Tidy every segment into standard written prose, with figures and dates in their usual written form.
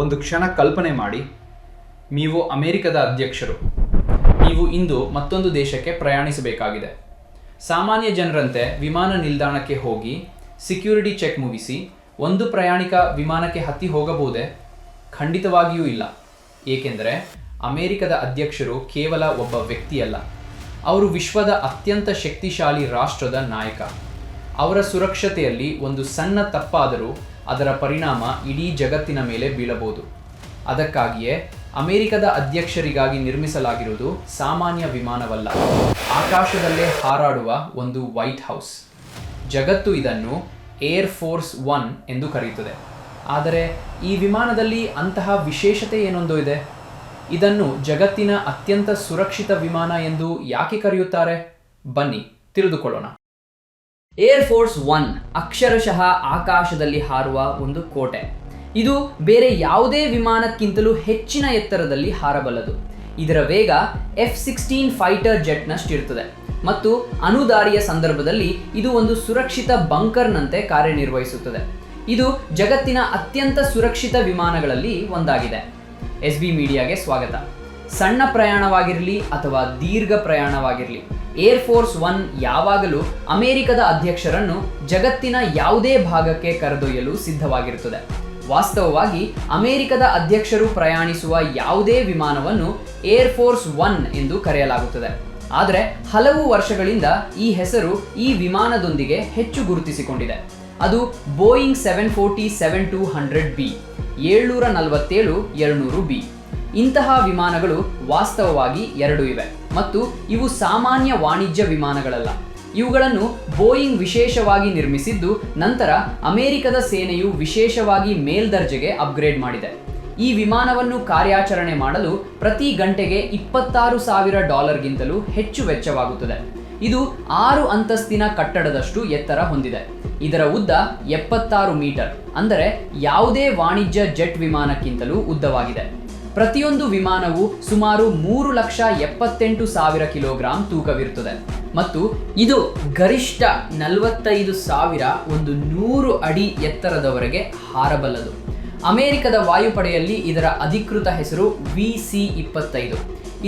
ಒಂದು ಕ್ಷಣ ಕಲ್ಪನೆ ಮಾಡಿ, ನೀವು ಅಮೆರಿಕದ ಅಧ್ಯಕ್ಷರು. ನೀವು ಇಂದು ಮತ್ತೊಂದು ದೇಶಕ್ಕೆ ಪ್ರಯಾಣಿಸಬೇಕಾಗಿದೆ. ಸಾಮಾನ್ಯ ಜನರಂತೆ ವಿಮಾನ ನಿಲ್ದಾಣಕ್ಕೆ ಹೋಗಿ ಸೆಕ್ಯೂರಿಟಿ ಚೆಕ್ ಮುಗಿಸಿ ಒಂದು ಪ್ರಯಾಣಿಕ ವಿಮಾನಕ್ಕೆ ಹತ್ತಿ ಹೋಗಬಹುದೇ? ಖಂಡಿತವಾಗಿಯೂ ಇಲ್ಲ. ಏಕೆಂದರೆ ಅಮೆರಿಕದ ಅಧ್ಯಕ್ಷರು ಕೇವಲ ಒಬ್ಬ ವ್ಯಕ್ತಿಯಲ್ಲ, ಅವರು ವಿಶ್ವದ ಅತ್ಯಂತ ಶಕ್ತಿಶಾಲಿ ರಾಷ್ಟ್ರದ ನಾಯಕ. ಅವರ ಸುರಕ್ಷತೆಯಲ್ಲಿ ಒಂದು ಸಣ್ಣ ತಪ್ಪಾದರೂ ಅದರ ಪರಿಣಾಮ ಇಡೀ ಜಗತ್ತಿನ ಮೇಲೆ ಬೀಳಬಹುದು. ಅದಕ್ಕಾಗಿಯೇ ಅಮೆರಿಕದ ಅಧ್ಯಕ್ಷರಿಗಾಗಿ ನಿರ್ಮಿಸಲಾಗಿರುವುದು ಸಾಮಾನ್ಯ ವಿಮಾನವಲ್ಲ, ಆಕಾಶದಲ್ಲೇ ಹಾರಾಡುವ ಒಂದು ವೈಟ್ ಹೌಸ್. ಜಗತ್ತು ಇದನ್ನು ಏರ್ ಫೋರ್ಸ್ ಒನ್ ಎಂದು ಕರೆಯುತ್ತದೆ. ಆದರೆ ಈ ವಿಮಾನದಲ್ಲಿ ಅಂತಹ ವಿಶೇಷತೆ ಏನೊಂದು ಇದೆ? ಇದನ್ನು ಜಗತ್ತಿನ ಅತ್ಯಂತ ಸುರಕ್ಷಿತ ವಿಮಾನ ಎಂದು ಯಾಕೆ ಕರೆಯುತ್ತಾರೆ? ಬನ್ನಿ ತಿಳಿದುಕೊಳ್ಳೋಣ. ಏರ್ ಫೋರ್ಸ್ ಒನ್ ಅಕ್ಷರಶಃ ಆಕಾಶದಲ್ಲಿ ಹಾರುವ ಒಂದು ಕೋಟೆ. ಇದು ಬೇರೆ ಯಾವುದೇ ವಿಮಾನಕ್ಕಿಂತಲೂ ಹೆಚ್ಚಿನ ಎತ್ತರದಲ್ಲಿ ಹಾರಬಲ್ಲದು. ಇದರ ವೇಗ F-16 ಫೈಟರ್ ಜೆಟ್ನಷ್ಟಿರುತ್ತದೆ ಮತ್ತು ಅಣುದಾಳಿಯ ಸಂದರ್ಭದಲ್ಲಿ ಇದು ಒಂದು ಸುರಕ್ಷಿತ ಬಂಕರ್ನಂತೆ ಕಾರ್ಯನಿರ್ವಹಿಸುತ್ತದೆ. ಇದು ಜಗತ್ತಿನ ಅತ್ಯಂತ ಸುರಕ್ಷಿತ ವಿಮಾನಗಳಲ್ಲಿ ಒಂದಾಗಿದೆ. SB ಮೀಡಿಯಾಗೆ ಸ್ವಾಗತ. ಸಣ್ಣ ಪ್ರಯಾಣವಾಗಿರಲಿ ಅಥವಾ ದೀರ್ಘ ಪ್ರಯಾಣವಾಗಿರಲಿ, ಏರ್ ಫೋರ್ಸ್ ಒನ್ ಯಾವಾಗಲೂ ಅಮೆರಿಕದ ಅಧ್ಯಕ್ಷರನ್ನು ಜಗತ್ತಿನ ಯಾವುದೇ ಭಾಗಕ್ಕೆ ಕರೆದೊಯ್ಯಲು ಸಿದ್ಧವಾಗಿರುತ್ತದೆ. ವಾಸ್ತವವಾಗಿ ಅಮೆರಿಕದ ಅಧ್ಯಕ್ಷರು ಪ್ರಯಾಣಿಸುವ ಯಾವುದೇ ವಿಮಾನವನ್ನು ಏರ್ ಫೋರ್ಸ್ ಒನ್ ಎಂದು ಕರೆಯಲಾಗುತ್ತದೆ. ಆದರೆ ಹಲವು ವರ್ಷಗಳಿಂದ ಈ ಹೆಸರು ಈ ವಿಮಾನದೊಂದಿಗೆ ಹೆಚ್ಚು ಗುರುತಿಸಿಕೊಂಡಿದೆ. ಅದು ಬೋಯಿಂಗ್ 747-200B 747-200B. ಇಂತಹ ವಿಮಾನಗಳು ವಾಸ್ತವವಾಗಿ ಎರಡು ಇವೆ ಮತ್ತು ಇವು ಸಾಮಾನ್ಯ ವಾಣಿಜ್ಯ ವಿಮಾನಗಳಲ್ಲ. ಇವುಗಳನ್ನು ಬೋಯಿಂಗ್ ವಿಶೇಷವಾಗಿ ನಿರ್ಮಿಸಿದ್ದು ನಂತರ ಅಮೆರಿಕದ ಸೇನೆಯು ವಿಶೇಷವಾಗಿ ಮೇಲ್ದರ್ಜೆಗೆ ಅಪ್ಗ್ರೇಡ್ ಮಾಡಿದೆ. ಈ ವಿಮಾನವನ್ನು ಕಾರ್ಯಾಚರಣೆ ಮಾಡಲು ಪ್ರತಿ ಗಂಟೆಗೆ $26,000ಗಿಂತಲೂ ಹೆಚ್ಚು ವೆಚ್ಚವಾಗುತ್ತದೆ. ಇದು 6 ಅಂತಸ್ತಿನ ಕಟ್ಟಡದಷ್ಟು ಎತ್ತರ ಹೊಂದಿದೆ. ಇದರ ಉದ್ದ 76 ಮೀಟರ್, ಅಂದರೆ ಯಾವುದೇ ವಾಣಿಜ್ಯ ಜೆಟ್ ವಿಮಾನಕ್ಕಿಂತಲೂ ಉದ್ದವಾಗಿದೆ. ಪ್ರತಿಯೊಂದು ವಿಮಾನವು ಸುಮಾರು 3,78,000 ಕಿಲೋಗ್ರಾಂ ತೂಕವಿರುತ್ತದೆ ಮತ್ತು ಇದು ಗರಿಷ್ಠ 45,100 ಅಡಿ ಎತ್ತರದವರೆಗೆ ಹಾರಬಲ್ಲದು. ಅಮೆರಿಕದ ವಾಯುಪಡೆಯಲ್ಲಿ ಇದರ ಅಧಿಕೃತ ಹೆಸರು VC-25.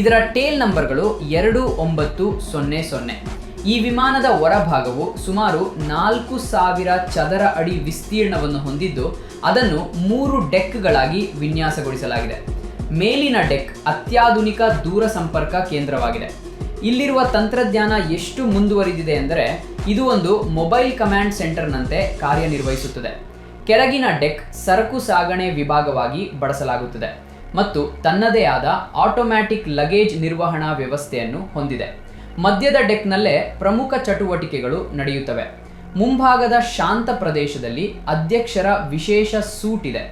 ಇದರ ಟೇಲ್ ನಂಬರ್ಗಳು 2900. ಈ ವಿಮಾನದ ಹೊರಭಾಗವು ಸುಮಾರು 4,000 ಚದರ ಅಡಿ ವಿಸ್ತೀರ್ಣವನ್ನು ಹೊಂದಿದ್ದು ಅದನ್ನು 3 ಡೆಕ್ಗಳಾಗಿ ವಿನ್ಯಾಸಗೊಳಿಸಲಾಗಿದೆ. ಮೇಲಿನ ಡೆಕ್ ಅತ್ಯಾಧುನಿಕ ದೂರ ಸಂಪರ್ಕ ಕೇಂದ್ರವಾಗಿದೆ. ಇಲ್ಲಿರುವ ತಂತ್ರಜ್ಞಾನ ಎಷ್ಟು ಮುಂದುವರಿದಿದೆ ಎಂದರೆ ಇದು ಒಂದು ಮೊಬೈಲ್ ಕಮಾಂಡ್ ಸೆಂಟರ್ನಂತೆ ಕಾರ್ಯನಿರ್ವಹಿಸುತ್ತದೆ. ಕೆಳಗಿನ ಡೆಕ್ ಸರಕು ಸಾಗಣೆ ವಿಭಾಗವಾಗಿ ಬಳಸಲಾಗುತ್ತದೆ ಮತ್ತು ತನ್ನದೇ ಆದ ಆಟೋಮ್ಯಾಟಿಕ್ ಲಗೇಜ್ ನಿರ್ವಹಣಾ ವ್ಯವಸ್ಥೆಯನ್ನು ಹೊಂದಿದೆ. ಮಧ್ಯದ ಡೆಕ್ನಲ್ಲೇ ಪ್ರಮುಖ ಚಟುವಟಿಕೆಗಳು ನಡೆಯುತ್ತವೆ. ಮುಂಭಾಗದ ಶಾಂತ ಪ್ರದೇಶದಲ್ಲಿ ಅಧ್ಯಕ್ಷರ ವಿಶೇಷ ಸೂಟ್ ಇದೆ.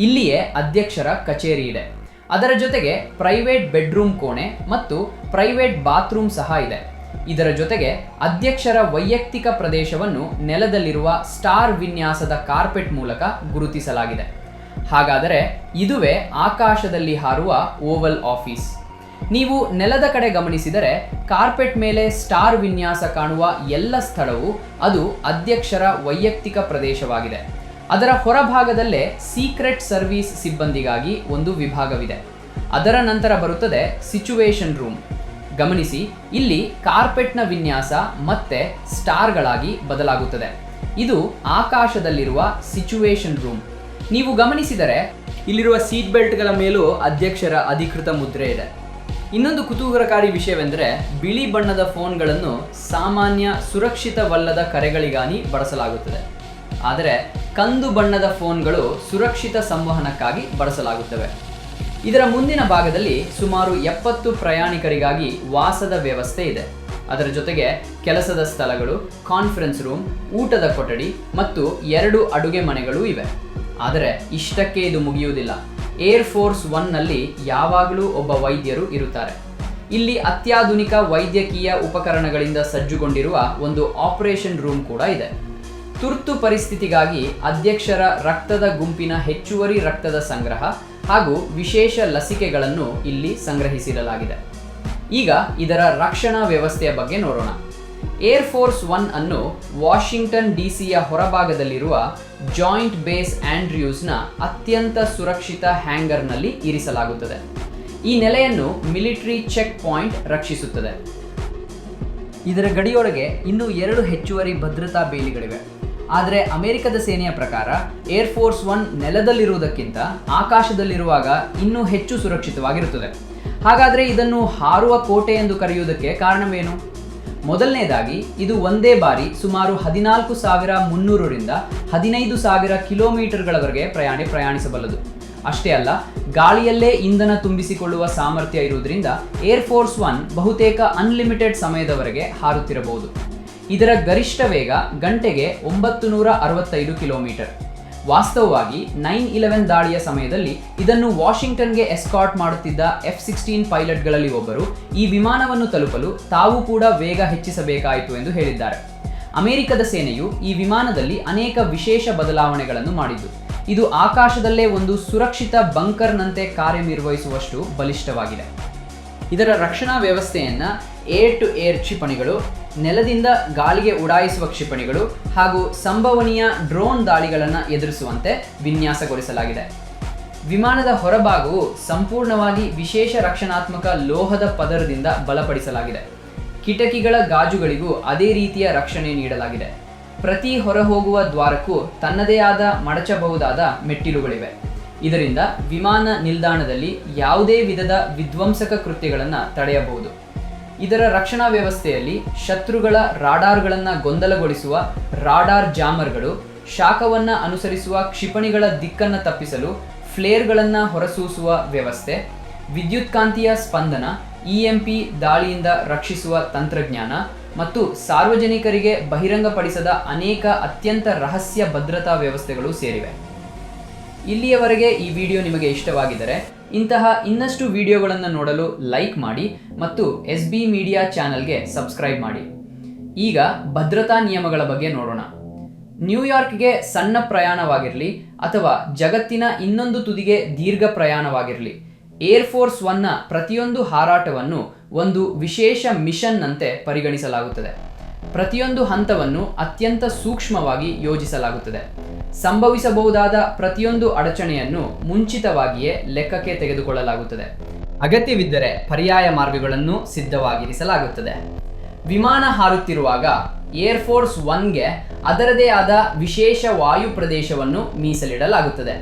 ಇಲ್ಲಿಯೇ ಅಧ್ಯಕ್ಷರ ಕಚೇರಿ ಇದೆ. ಅದರ ಜೊತೆಗೆ ಪ್ರೈವೇಟ್ ಬೆಡ್ರೂಮ್ ಕೋಣೆ ಮತ್ತು ಪ್ರೈವೇಟ್ ಬಾತ್ರೂಮ್ ಸಹ ಇದೆ. ಇದರ ಜೊತೆಗೆ ಅಧ್ಯಕ್ಷರ ವೈಯಕ್ತಿಕ ಪ್ರದೇಶವನ್ನು ನೆಲದಲ್ಲಿರುವ ಸ್ಟಾರ್ ವಿನ್ಯಾಸದ ಕಾರ್ಪೆಟ್ ಮೂಲಕ ಗುರುತಿಸಲಾಗಿದೆ. ಹಾಗಾದರೆ ಇದುವೇ ಆಕಾಶದಲ್ಲಿ ಹಾರುವ ಓವಲ್ ಆಫೀಸ್. ನೀವು ನೆಲದ ಕಡೆ ಗಮನಿಸಿದರೆ ಕಾರ್ಪೆಟ್ ಮೇಲೆ ಸ್ಟಾರ್ ವಿನ್ಯಾಸ ಕಾಣುವ ಎಲ್ಲ ಸ್ಥಳವು ಅದು ಅಧ್ಯಕ್ಷರ ವೈಯಕ್ತಿಕ ಪ್ರದೇಶವಾಗಿದೆ. ಅದರ ಹೊರಭಾಗದಲ್ಲೇ ಸೀಕ್ರೆಟ್ ಸರ್ವಿಸ್ ಸಿಬ್ಬಂದಿಗಾಗಿ ಒಂದು ವಿಭಾಗವಿದೆ. ಅದರ ನಂತರ ಬರುತ್ತದೆ ಸಿಚುವೇಶನ್ ರೂಮ್. ಗಮನಿಸಿ, ಇಲ್ಲಿ ಕಾರ್ಪೆಟ್ನ ವಿನ್ಯಾಸ ಮತ್ತೆ ಸ್ಟಾರ್ಗಳಾಗಿ ಬದಲಾಗುತ್ತದೆ. ಇದು ಆಕಾಶದಲ್ಲಿರುವ ಸಿಚುವೇಶನ್ ರೂಮ್. ನೀವು ಗಮನಿಸಿದರೆ ಇಲ್ಲಿರುವ ಸೀಟ್ ಬೆಲ್ಟ್ಗಳ ಮೇಲೂ ಅಧ್ಯಕ್ಷರ ಅಧಿಕೃತ ಮುದ್ರೆ ಇದೆ. ಇನ್ನೊಂದು ಕುತೂಹಲಕಾರಿ ವಿಷಯವೆಂದರೆ ಬಿಳಿ ಬಣ್ಣದ ಫೋನ್ಗಳನ್ನು ಸಾಮಾನ್ಯ ಸುರಕ್ಷಿತವಲ್ಲದ ಕರೆಗಳಿಗಾಗಿ ಬಳಸಲಾಗುತ್ತದೆ. ಆದರೆ ಕಂದು ಬಣ್ಣದ ಫೋನ್ಗಳು ಸುರಕ್ಷಿತ ಸಂವಹನಕ್ಕಾಗಿ ಬಳಸಲಾಗುತ್ತವೆ. ಇದರ ಮುಂದಿನ ಭಾಗದಲ್ಲಿ ಸುಮಾರು 70 ಪ್ರಯಾಣಿಕರಿಗಾಗಿ ವಾಸದ ವ್ಯವಸ್ಥೆ ಇದೆ. ಅದರ ಜೊತೆಗೆ ಕೆಲಸದ ಸ್ಥಳಗಳು, ಕಾನ್ಫರೆನ್ಸ್ ರೂಮ್, ಊಟದ ಕೊಠಡಿ ಮತ್ತು 2 ಅಡುಗೆ ಮನೆಗಳು ಇವೆ. ಆದರೆ ಇಷ್ಟಕ್ಕೆ ಇದು ಮುಗಿಯುವುದಿಲ್ಲ. ಏರ್ ಫೋರ್ಸ್ ಒನ್ನಲ್ಲಿ ಯಾವಾಗಲೂ ಒಬ್ಬ ವೈದ್ಯರು ಇರುತ್ತಾರೆ. ಇಲ್ಲಿ ಅತ್ಯಾಧುನಿಕ ವೈದ್ಯಕೀಯ ಉಪಕರಣಗಳಿಂದ ಸಜ್ಜುಗೊಂಡಿರುವ ಒಂದು ಆಪರೇಷನ್ ರೂಮ್ ಕೂಡ ಇದೆ. ತುರ್ತು ಪರಿಸ್ಥಿತಿಗಾಗಿ ಅಧ್ಯಕ್ಷರ ರಕ್ತದ ಗುಂಪಿನ ಹೆಚ್ಚುವರಿ ರಕ್ತದ ಸಂಗ್ರಹ ಹಾಗೂ ವಿಶೇಷ ಲಸಿಕೆಗಳನ್ನು ಇಲ್ಲಿ ಸಂಗ್ರಹಿಸಿಡಲಾಗಿದೆ. ಈಗ ಇದರ ರಕ್ಷಣಾ ವ್ಯವಸ್ಥೆಯ ಬಗ್ಗೆ ನೋಡೋಣ. ಏರ್ ಫೋರ್ಸ್ ಒನ್ ಅನ್ನು ವಾಷಿಂಗ್ಟನ್ DC ಹೊರಭಾಗದಲ್ಲಿರುವ ಜಾಯಿಂಟ್ ಬೇಸ್ ಆಂಡ್ರ್ಯೂಸ್ನ ಅತ್ಯಂತ ಸುರಕ್ಷಿತ ಹ್ಯಾಂಗರ್ನಲ್ಲಿ ಇರಿಸಲಾಗುತ್ತದೆ. ಈ ನೆಲೆಯನ್ನು ಮಿಲಿಟರಿ ಚೆಕ್ ಪಾಯಿಂಟ್ ರಕ್ಷಿಸುತ್ತದೆ. ಇದರ ಗಡಿಯೊಳಗೆ ಇನ್ನೂ 2 ಹೆಚ್ಚುವರಿ ಭದ್ರತಾ ಬೇಲಿಗಳಿವೆ. ಆದರೆ ಅಮೆರಿಕದ ಸೇನೆಯ ಪ್ರಕಾರ ಏರ್ಫೋರ್ಸ್ 1 ನೆಲದಲ್ಲಿರುವುದಕ್ಕಿಂತ ಆಕಾಶದಲ್ಲಿರುವಾಗ ಇನ್ನೂ ಹೆಚ್ಚು ಸುರಕ್ಷಿತವಾಗಿರುತ್ತದೆ. ಹಾಗಾದರೆ ಇದನ್ನು ಹಾರುವ ಕೋಟೆ ಎಂದು ಕರೆಯುವುದಕ್ಕೆ ಕಾರಣವೇನು? ಮೊದಲನೇದಾಗಿ ಇದು ಒಂದೇ ಬಾರಿ ಸುಮಾರು 14,300ರಿಂದ 15,000 ಕಿಲೋಮೀಟರ್ಗಳವರೆಗೆ ಪ್ರಯಾಣಿಸಬಲ್ಲದು. ಅಷ್ಟೇ ಅಲ್ಲ, ಗಾಳಿಯಲ್ಲೇ ಇಂಧನ ತುಂಬಿಸಿಕೊಳ್ಳುವ ಸಾಮರ್ಥ್ಯ ಇರುವುದರಿಂದ ಏರ್ಫೋರ್ಸ್ 1 ಬಹುತೇಕ ಅನ್ಲಿಮಿಟೆಡ್ ಸಮಯದವರೆಗೆ ಹಾರುತ್ತಿರಬಹುದು. ಇದರ ಗರಿಷ್ಠ ವೇಗ ಗಂಟೆಗೆ 965 ಕಿಲೋಮೀಟರ್. ವಾಸ್ತವವಾಗಿ 9/11 ದಾಳಿಯ ಸಮಯದಲ್ಲಿ ಇದನ್ನು ವಾಷಿಂಗ್ಟನ್ಗೆ ಎಸ್ಕಾರ್ಟ್ ಮಾಡುತ್ತಿದ್ದ F-16 ಪೈಲಟ್ಗಳಲ್ಲಿ ಒಬ್ಬರು ಈ ವಿಮಾನವನ್ನು ತಲುಪಲು ತಾವು ಕೂಡ ವೇಗ ಹೆಚ್ಚಿಸಬೇಕಾಯಿತು ಎಂದು ಹೇಳಿದ್ದಾರೆ. ಅಮೆರಿಕದ ಸೇನೆಯು ಈ ವಿಮಾನದಲ್ಲಿ ಅನೇಕ ವಿಶೇಷ ಬದಲಾವಣೆಗಳನ್ನು ಮಾಡಿದ್ದು, ಇದು ಆಕಾಶದಲ್ಲೇ ಒಂದು ಸುರಕ್ಷಿತ ಬಂಕರ್ನಂತೆ ಕಾರ್ಯನಿರ್ವಹಿಸುವಷ್ಟು ಬಲಿಷ್ಠವಾಗಿದೆ. ಇದರ ರಕ್ಷಣಾ ವ್ಯವಸ್ಥೆಯನ್ನು ಏರ್ ಟು ಏರ್ ಕ್ಷಿಪಣಿಗಳು, ನೆಲದಿಂದ ಗಾಳಿಗೆ ಉಡಾಯಿಸುವ ಕ್ಷಿಪಣಿಗಳು ಹಾಗೂ ಸಂಭವನೀಯ ಡ್ರೋನ್ ದಾಳಿಗಳನ್ನು ಎದುರಿಸುವಂತೆ ವಿನ್ಯಾಸಗೊಳಿಸಲಾಗಿದೆ. ವಿಮಾನದ ಹೊರಭಾಗವು ಸಂಪೂರ್ಣವಾಗಿ ವಿಶೇಷ ರಕ್ಷಣಾತ್ಮಕ ಲೋಹದ ಪದರದಿಂದ ಬಲಪಡಿಸಲಾಗಿದೆ. ಕಿಟಕಿಗಳ ಗಾಜುಗಳಿಗೂ ಅದೇ ರೀತಿಯ ರಕ್ಷಣೆ ನೀಡಲಾಗಿದೆ. ಪ್ರತಿ ಹೊರಹೋಗುವ ದ್ವಾರಕ್ಕೂ ತನ್ನದೇ ಆದ ಮಡಚಬಹುದಾದ ಮೆಟ್ಟಿಲುಗಳಿವೆ. ಇದರಿಂದ ವಿಮಾನ ನಿಲ್ದಾಣದಲ್ಲಿ ಯಾವುದೇ ವಿಧದ ವಿಧ್ವಂಸಕ ಕೃತ್ಯಗಳನ್ನು ತಡೆಯಬಹುದು. ಇದರ ರಕ್ಷಣಾ ವ್ಯವಸ್ಥೆಯಲ್ಲಿ ಶತ್ರುಗಳ ರಾಡಾರ್ಗಳನ್ನು ಗೊಂದಲಗೊಳಿಸುವ ರಾಡಾರ್ ಜಾಮರ್ಗಳು, ಶಾಖವನ್ನು ಅನುಸರಿಸುವ ಕ್ಷಿಪಣಿಗಳ ದಿಕ್ಕನ್ನು ತಪ್ಪಿಸಲು ಫ್ಲೇರ್ಗಳನ್ನು ಹೊರಸೂಸುವ ವ್ಯವಸ್ಥೆ, ವಿದ್ಯುತ್ಕಾಂತೀಯ ಸ್ಪಂದನ, EMP ದಾಳಿಯಿಂದ ರಕ್ಷಿಸುವ ತಂತ್ರಜ್ಞಾನ ಮತ್ತು ಸಾರ್ವಜನಿಕರಿಗೆ ಬಹಿರಂಗಪಡಿಸದ ಅನೇಕ ಅತ್ಯಂತ ರಹಸ್ಯ ಭದ್ರತಾ ವ್ಯವಸ್ಥೆಗಳು ಸೇರಿವೆ. ಇಲ್ಲಿಯವರೆಗೆ ಈ ವಿಡಿಯೋ ನಿಮಗೆ ಇಷ್ಟವಾಗಿದ್ದರೆ ಇಂತಹ ಇನ್ನಷ್ಟು ವಿಡಿಯೋಗಳನ್ನು ನೋಡಲು ಲೈಕ್ ಮಾಡಿ ಮತ್ತು SB ಮೀಡಿಯಾ ಚಾನೆಲ್ಗೆ ಸಬ್ಸ್ಕ್ರೈಬ್ ಮಾಡಿ. ಈಗ ಭದ್ರತಾ ನಿಯಮಗಳ ಬಗ್ಗೆ ನೋಡೋಣ. ನ್ಯೂಯಾರ್ಕ್ಗೆ ಸಣ್ಣ ಪ್ರಯಾಣವಾಗಿರಲಿ ಅಥವಾ ಜಗತ್ತಿನ ಇನ್ನೊಂದು ತುದಿಗೆ ದೀರ್ಘ ಪ್ರಯಾಣವಾಗಿರಲಿ, ಏರ್ಫೋರ್ಸ್ 1ನ ಪ್ರತಿಯೊಂದು ಹಾರಾಟವನ್ನು ಒಂದು ವಿಶೇಷ ಮಿಷನ್ನಂತೆ ಪರಿಗಣಿಸಲಾಗುತ್ತದೆ. ಪ್ರತಿಯೊಂದು ಹಂತವನ್ನು ಅತ್ಯಂತ ಸೂಕ್ಷ್ಮವಾಗಿ ಯೋಜಿಸಲಾಗುತ್ತದೆ. ಸಂಭವಿಸಬಹುದಾದ ಪ್ರತಿಯೊಂದು ಅಡಚಣೆಯನ್ನು ಮುಂಚಿತವಾಗಿಯೇ ಲೆಕ್ಕಕ್ಕೆ ತೆಗೆದುಕೊಳ್ಳಲಾಗುತ್ತದೆ. ಅಗತ್ಯವಿದ್ದರೆ ಪರ್ಯಾಯ ಮಾರ್ಗಗಳನ್ನು ಸಿದ್ಧವಾಗಿರಿಸಲಾಗುತ್ತದೆ. ವಿಮಾನ ಹಾರುತ್ತಿರುವಾಗ ಏರ್ಫೋರ್ಸ್ 1ಗೆ ಅದರದೇ ಆದ ವಿಶೇಷ ವಾಯು ಪ್ರದೇಶವನ್ನು ಮೀಸಲಿಡಲಾಗುತ್ತದೆ.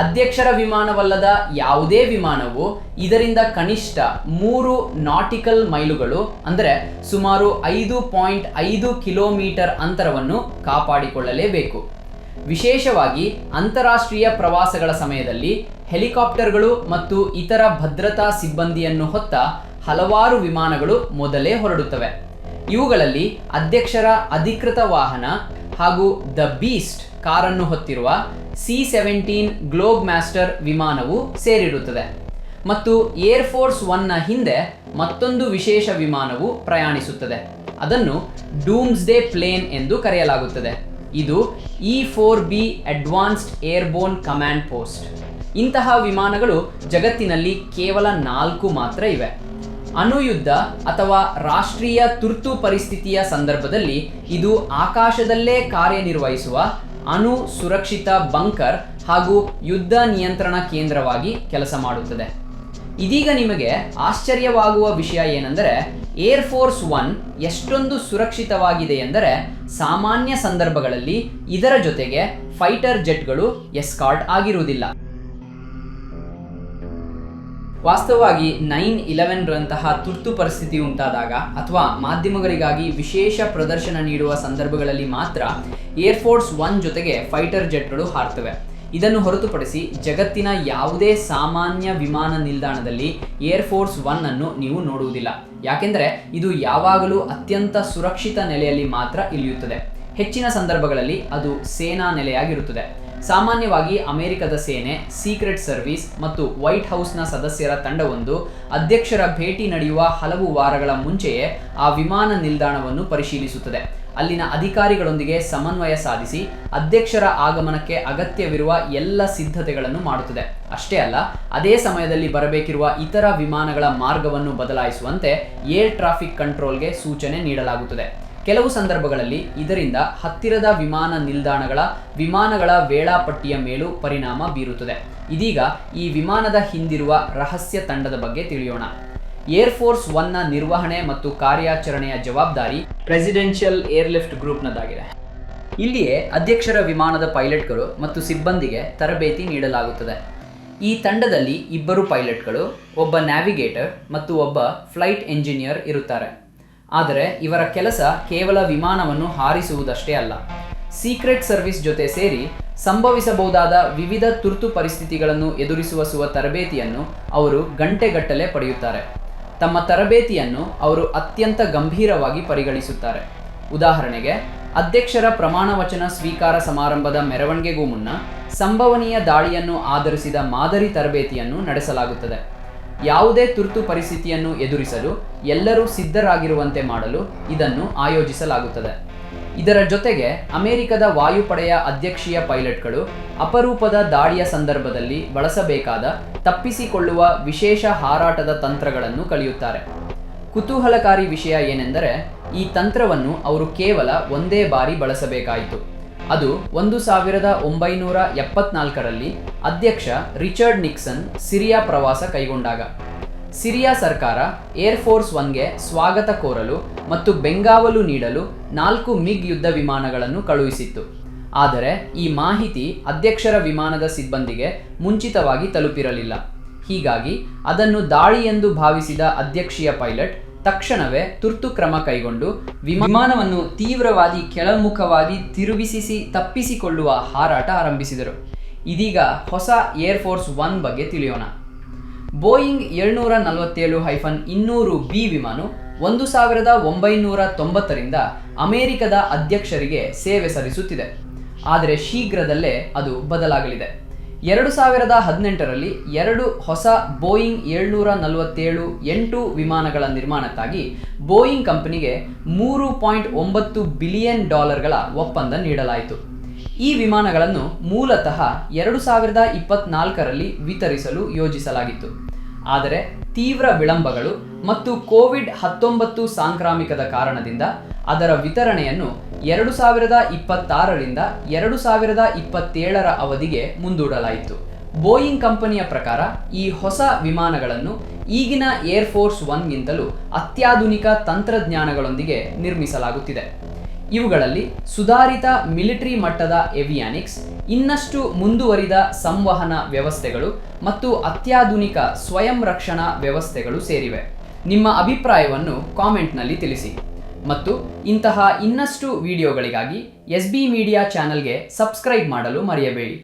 ಅಧ್ಯಕ್ಷರ ವಿಮಾನವಲ್ಲದ ಯಾವುದೇ ವಿಮಾನವು ಇದರಿಂದ ಕನಿಷ್ಠ 3 ನಾಟಿಕಲ್ ಮೈಲುಗಳು ಅಂದರೆ ಸುಮಾರು 5.5 ಕಿಲೋಮೀಟರ್ ಅಂತರವನ್ನು ಕಾಪಾಡಿಕೊಳ್ಳಲೇಬೇಕು. ವಿಶೇಷವಾಗಿ ಅಂತಾರಾಷ್ಟ್ರೀಯ ಪ್ರವಾಸಗಳ ಸಮಯದಲ್ಲಿ ಹೆಲಿಕಾಪ್ಟರ್ಗಳು ಮತ್ತು ಇತರ ಭದ್ರತಾ ಸಿಬ್ಬಂದಿಯನ್ನು ಹೊತ್ತ ಹಲವಾರು ವಿಮಾನಗಳು ಮೊದಲೇ ಹೊರಡುತ್ತವೆ. ಇವುಗಳಲ್ಲಿ ಅಧ್ಯಕ್ಷರ ಅಧಿಕೃತ ವಾಹನ ಹಾಗೂ ದ ಬೀಸ್ಟ್ ಕಾರನ್ನು ಹೊತ್ತಿರುವ C-17 ಗ್ಲೋಬ್ ಮಾಸ್ಟರ್ ವಿಮಾನವು ಸೇರಿರುತ್ತದೆ. ಮತ್ತು ಏರ್ಫೋರ್ಸ್ 1ನ ಹಿಂದೆ ಮತ್ತೊಂದು ವಿಶೇಷ ವಿಮಾನವು ಪ್ರಯಾಣಿಸುತ್ತದೆ. ಅದನ್ನು ಡೂಮ್ಸ್ಡೇ ಪ್ಲೇನ್ ಎಂದು ಕರೆಯಲಾಗುತ್ತದೆ. ಇದು E-4B advanced airborne command post. ಇಂತಹ ವಿಮಾನಗಳು ಜಗತ್ತಿನಲ್ಲಿ ಕೇವಲ 4 ಮಾತ್ರ ಇವೆ. ಅಣುಯುದ್ಧ ಅಥವಾ ರಾಷ್ಟ್ರೀಯ ತುರ್ತು ಪರಿಸ್ಥಿತಿಯ ಸಂದರ್ಭದಲ್ಲಿ ಇದು ಆಕಾಶದಲ್ಲೇ ಕಾರ್ಯನಿರ್ವಹಿಸುವ ಅಣು ಸುರಕ್ಷಿತ ಬಂಕರ್ ಹಾಗೂ ಯುದ್ಧ ನಿಯಂತ್ರಣ ಕೇಂದ್ರವಾಗಿ ಕೆಲಸ ಮಾಡುತ್ತದೆ. ಇದೀಗ ನಿಮಗೆ ಆಶ್ಚರ್ಯವಾಗುವ ವಿಷಯ ಏನೆಂದರೆ ಏರ್ಫೋರ್ಸ್ 1 ಎಷ್ಟೊಂದು ಸುರಕ್ಷಿತವಾಗಿದೆ ಎಂದರೆ ಸಾಮಾನ್ಯ ಸಂದರ್ಭಗಳಲ್ಲಿ ಇದರ ಜೊತೆಗೆ ಫೈಟರ್ ಜೆಟ್ಗಳು ಎಸ್ಕಾರ್ಟ್ ಆಗಿರುವುದಿಲ್ಲ. ವಾಸ್ತವವಾಗಿ 9/11 ರಂತಹ ತುರ್ತು ಪರಿಸ್ಥಿತಿ ಉಂಟಾದಾಗ ಅಥವಾ ಮಾಧ್ಯಮಗಳಿಗಾಗಿ ವಿಶೇಷ ಪ್ರದರ್ಶನ ನೀಡುವ ಸಂದರ್ಭಗಳಲ್ಲಿ ಮಾತ್ರ ಏರ್ಫೋರ್ಸ್ 1 ಜೊತೆಗೆ ಫೈಟರ್ ಜೆಟ್ಗಳು ಹಾರ್ತವೆ. ಇದನ್ನು ಹೊರತುಪಡಿಸಿ ಜಗತ್ತಿನ ಯಾವುದೇ ಸಾಮಾನ್ಯ ವಿಮಾನ ನಿಲ್ದಾಣದಲ್ಲಿ ಏರ್ಫೋರ್ಸ್ 1 ಅನ್ನು ನೀವು ನೋಡುವುದಿಲ್ಲ. ಯಾಕೆಂದರೆ ಇದು ಯಾವಾಗಲೂ ಅತ್ಯಂತ ಸುರಕ್ಷಿತ ನೆಲೆಯಲ್ಲಿ ಮಾತ್ರ ಇಳಿಯುತ್ತದೆ. ಹೆಚ್ಚಿನ ಸಂದರ್ಭಗಳಲ್ಲಿ ಅದು ಸೇನಾ ನೆಲೆಯಾಗಿರುತ್ತದೆ. ಸಾಮಾನ್ಯವಾಗಿ ಅಮೆರಿಕದ ಸೇನೆ, ಸೀಕ್ರೆಟ್ ಸರ್ವಿಸ್ ಮತ್ತು ವೈಟ್ ಹೌಸ್ನ ಸದಸ್ಯರ ತಂಡವೊಂದು ಅಧ್ಯಕ್ಷರ ಭೇಟಿ ನಡೆಯುವ ಹಲವು ವಾರಗಳ ಮುಂಚೆಯೇ ಆ ವಿಮಾನ ನಿಲ್ದಾಣವನ್ನು ಪರಿಶೀಲಿಸುತ್ತದೆ. ಅಲ್ಲಿನ ಅಧಿಕಾರಿಗಳೊಂದಿಗೆ ಸಮನ್ವಯ ಸಾಧಿಸಿ ಅಧ್ಯಕ್ಷರ ಆಗಮನಕ್ಕೆ ಅಗತ್ಯವಿರುವ ಎಲ್ಲ ಸಿದ್ಧತೆಗಳನ್ನು ಮಾಡುತ್ತದೆ. ಅಷ್ಟೇ ಅಲ್ಲ, ಅದೇ ಸಮಯದಲ್ಲಿ ಬರಬೇಕಿರುವ ಇತರ ವಿಮಾನಗಳ ಮಾರ್ಗವನ್ನು ಬದಲಾಯಿಸುವಂತೆ ಏರ್ ಟ್ರಾಫಿಕ್ ಕಂಟ್ರೋಲ್ಗೆ ಸೂಚನೆ ನೀಡಲಾಗುತ್ತದೆ. ಕೆಲವು ಸಂದರ್ಭಗಳಲ್ಲಿ ಇದರಿಂದ ಹತ್ತಿರದ ವಿಮಾನ ನಿಲ್ದಾಣಗಳ ವಿಮಾನಗಳ ವೇಳಾಪಟ್ಟಿಯ ಮೇಲೂ ಪರಿಣಾಮ ಬೀರುತ್ತದೆ. ಇದೀಗ ಈ ವಿಮಾನದ ಹಿಂದಿರುವ ರಹಸ್ಯ ತಂಡದ ಬಗ್ಗೆ ತಿಳಿಯೋಣ. ಏರ್ಫೋರ್ಸ್ ಒನ್ನ ನಿರ್ವಹಣೆ ಮತ್ತು ಕಾರ್ಯಾಚರಣೆಯ ಜವಾಬ್ದಾರಿ ಪ್ರೆಸಿಡೆನ್ಷಿಯಲ್ ಏರ್ಲಿಫ್ಟ್ ಗ್ರೂಪ್ನದಾಗಿದೆ. ಇಲ್ಲಿಯೇ ಅಧ್ಯಕ್ಷರ ವಿಮಾನದ ಪೈಲಟ್ಗಳು ಮತ್ತು ಸಿಬ್ಬಂದಿಗೆ ತರಬೇತಿ ನೀಡಲಾಗುತ್ತದೆ. ಈ ತಂಡದಲ್ಲಿ 2 ಪೈಲಟ್ಗಳು, ಒಬ್ಬ ನ್ಯಾವಿಗೇಟರ್ ಮತ್ತು ಒಬ್ಬ ಫ್ಲೈಟ್ ಎಂಜಿನಿಯರ್ ಇರುತ್ತಾರೆ. ಆದರೆ ಇವರ ಕೆಲಸ ಕೇವಲ ವಿಮಾನವನ್ನು ಹಾರಿಸುವುದಷ್ಟೇ ಅಲ್ಲ. ಸೀಕ್ರೆಟ್ ಸರ್ವಿಸ್ ಜೊತೆ ಸೇರಿ ಸಂಭವಿಸಬಹುದಾದ ವಿವಿಧ ತುರ್ತು ಪರಿಸ್ಥಿತಿಗಳನ್ನು ಎದುರಿಸುವ ತರಬೇತಿಯನ್ನು ಅವರು ಗಂಟೆಗಟ್ಟಲೆ ಪಡೆಯುತ್ತಾರೆ. ತಮ್ಮ ತರಬೇತಿಯನ್ನು ಅವರು ಅತ್ಯಂತ ಗಂಭೀರವಾಗಿ ಪರಿಗಣಿಸುತ್ತಾರೆ. ಉದಾಹರಣೆಗೆ, ಅಧ್ಯಕ್ಷರ ಪ್ರಮಾಣ ವಚನ ಸ್ವೀಕಾರ ಸಮಾರಂಭದ ಮೆರವಣಿಗೆಗೂ ಮುನ್ನ ಸಂಭವನೀಯ ದಾಳಿಯನ್ನು ಆಧರಿಸಿದ ಮಾದರಿ ತರಬೇತಿಯನ್ನು ನಡೆಸಲಾಗುತ್ತದೆ. ಯಾವುದೇ ತುರ್ತು ಪರಿಸ್ಥಿತಿಯನ್ನು ಎದುರಿಸಲು ಎಲ್ಲರೂ ಸಿದ್ಧರಾಗಿರುವಂತೆ ಮಾಡಲು ಇದನ್ನು ಆಯೋಜಿಸಲಾಗುತ್ತದೆ. ಇದರ ಜೊತೆಗೆ ಅಮೆರಿಕದ ವಾಯುಪಡೆಯ ಅಧ್ಯಕ್ಷೀಯ ಪೈಲಟ್ಗಳು ಅಪರೂಪದ ದಾಳಿಯ ಸಂದರ್ಭದಲ್ಲಿ ಬಳಸಬೇಕಾದ ತಪ್ಪಿಸಿಕೊಳ್ಳುವ ವಿಶೇಷ ಹಾರಾಟದ ತಂತ್ರಗಳನ್ನು ಕಲಿಯುತ್ತಾರೆ. ಕುತೂಹಲಕಾರಿ ವಿಷಯ ಏನೆಂದರೆ, ಈ ತಂತ್ರವನ್ನು ಅವರು ಕೇವಲ ಒಂದೇ ಬಾರಿ ಬಳಸಬೇಕಾಯಿತು. ಅದು 1974ರಲ್ಲಿ ಅಧ್ಯಕ್ಷ ರಿಚರ್ಡ್ ನಿಕ್ಸನ್ ಸಿರಿಯಾ ಪ್ರವಾಸ ಕೈಗೊಂಡಾಗ. ಸಿರಿಯಾ ಸರ್ಕಾರ ಏರ್ಫೋರ್ಸ್ ಒನ್ಗೆ ಸ್ವಾಗತ ಕೋರಲು ಮತ್ತು ಬೆಂಗಾವಲು ನೀಡಲು 4 ಮಿಗ್ ಯುದ್ಧ ವಿಮಾನಗಳನ್ನು ಕಳುಹಿಸಿತ್ತು. ಆದರೆ ಈ ಮಾಹಿತಿ ಅಧ್ಯಕ್ಷರ ವಿಮಾನದ ಸಿಬ್ಬಂದಿಗೆ ಮುಂಚಿತವಾಗಿ ತಲುಪಿರಲಿಲ್ಲ. ಹೀಗಾಗಿ ಅದನ್ನು ದಾಳಿ ಎಂದು ಭಾವಿಸಿದ ಅಧ್ಯಕ್ಷೀಯ ಪೈಲಟ್ ತಕ್ಷಣವೇ ತುರ್ತು ಕ್ರಮ ಕೈಗೊಂಡು ವಿಮಾನವನ್ನು ತೀವ್ರವಾಗಿ ಕೆಳಮುಖವಾಗಿ ತಿರುಗಿಸಿ ತಪ್ಪಿಸಿಕೊಳ್ಳುವ ಹಾರಾಟ ಆರಂಭಿಸಿದರು. ಇದೀಗ ಹೊಸ ಏರ್ಫೋರ್ಸ್ ಒನ್ ಬಗ್ಗೆ ತಿಳಿಯೋಣ. ಬೋಯಿಂಗ್ 747-200B ವಿಮಾನ 1990ರಿಂದ ಅಮೆರಿಕದ ಅಧ್ಯಕ್ಷರಿಗೆ ಸೇವೆ ಸಲ್ಲಿಸುತ್ತಿದೆ. ಆದರೆ ಶೀಘ್ರದಲ್ಲೇ ಅದು ಬದಲಾಗಲಿದೆ. 2018ರಲ್ಲಿ 2 ಹೊಸ ಬೋಯಿಂಗ್ 747-8 ವಿಮಾನಗಳ ನಿರ್ಮಾಣಕ್ಕಾಗಿ ಬೋಯಿಂಗ್ ಕಂಪನಿಗೆ $3.9 ಬಿಲಿಯನ್ ಒಪ್ಪಂದ ನೀಡಲಾಯಿತು. ಈ ವಿಮಾನಗಳನ್ನು ಮೂಲತಃ 2024ರಲ್ಲಿ ವಿತರಿಸಲು ಯೋಜಿಸಲಾಗಿತ್ತು. ಆದರೆ ತೀವ್ರ ವಿಳಂಬಗಳು ಮತ್ತು ಕೋವಿಡ್-19 ಸಾಂಕ್ರಾಮಿಕದ ಕಾರಣದಿಂದ ಅದರ ವಿತರಣೆಯನ್ನು 2026ರಿಂದ 2027ರ ಅವಧಿಗೆ ಮುಂದೂಡಲಾಯಿತು. ಬೋಯಿಂಗ್ ಕಂಪನಿಯ ಪ್ರಕಾರ ಈ ಹೊಸ ವಿಮಾನಗಳನ್ನು ಈಗಿನ ಏರ್ಫೋರ್ಸ್ ಒನ್ಗಿಂತಲೂ ಅತ್ಯಾಧುನಿಕ ತಂತ್ರಜ್ಞಾನಗಳೊಂದಿಗೆ ನಿರ್ಮಿಸಲಾಗುತ್ತಿದೆ. ಇವುಗಳಲ್ಲಿ ಸುಧಾರಿತ ಮಿಲಿಟರಿ ಮಟ್ಟದ ಏವಿಯಾನಿಕ್ಸ್, ಇನ್ನಷ್ಟು ಮುಂದುವರಿದ ಸಂವಹನ ವ್ಯವಸ್ಥೆಗಳು ಮತ್ತು ಅತ್ಯಾಧುನಿಕ ಸ್ವಯಂ ರಕ್ಷಣಾ ವ್ಯವಸ್ಥೆಗಳು ಸೇರಿವೆ. ನಿಮ್ಮ ಅಭಿಪ್ರಾಯವನ್ನು ಕಾಮೆಂಟ್ನಲ್ಲಿ ತಿಳಿಸಿ ಮತ್ತು ಇಂತಹ ಇನ್ನಷ್ಟು ವಿಡಿಯೋಗಳಿಗಾಗಿ SB ಮೀಡಿಯಾ ಚಾನೆಲ್ಗೆ ಸಬ್ಸ್ಕ್ರೈಬ್ ಮಾಡಲು ಮರೆಯಬೇಡಿ.